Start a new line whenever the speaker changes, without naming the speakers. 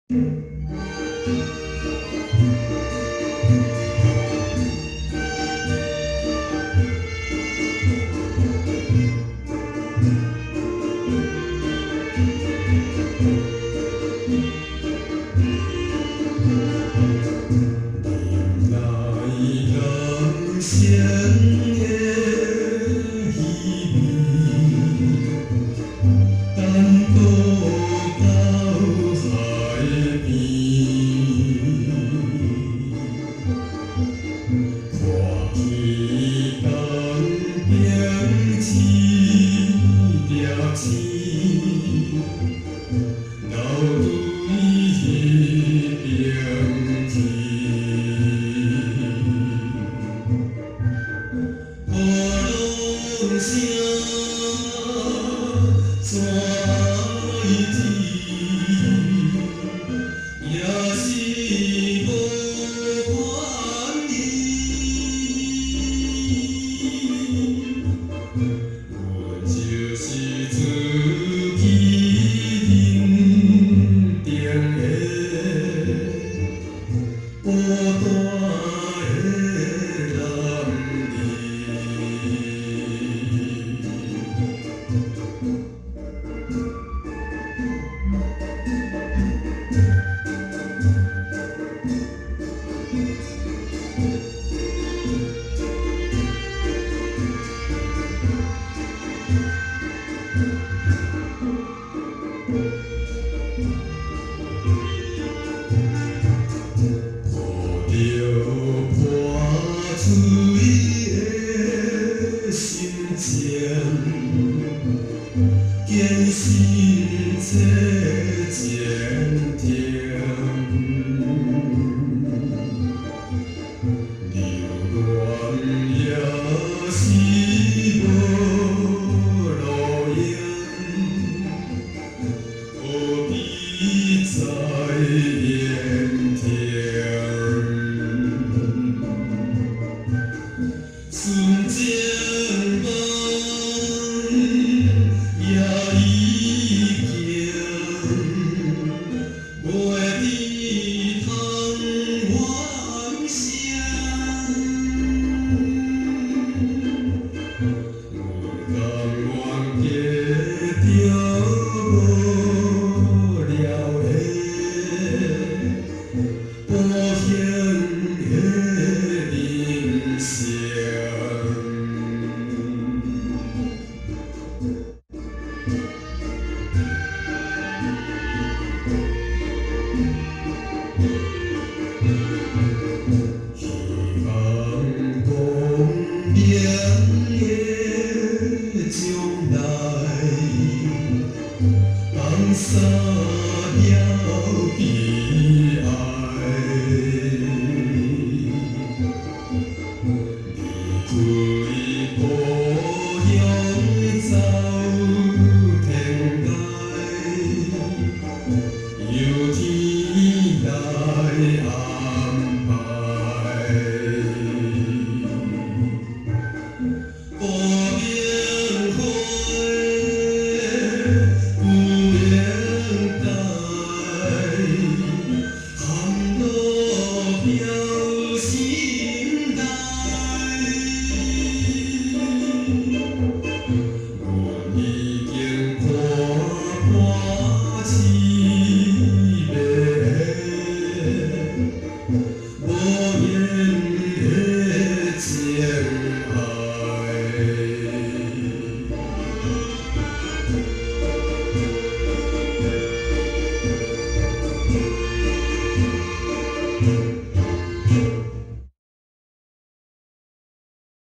来人生的意味，单渡到海边，看见东边一粒星，流对迄边天。波浪声在天，也是无关意。阮就是自己认定的孤单的男儿。抱着破碎的心情，坚信这前程。流浪也是无路用，何必在眼前？纯情梦也已经袂抵通幻想。阮甘愿过着无聊的、保险的人生。希望光明的将来，放下了悲哀。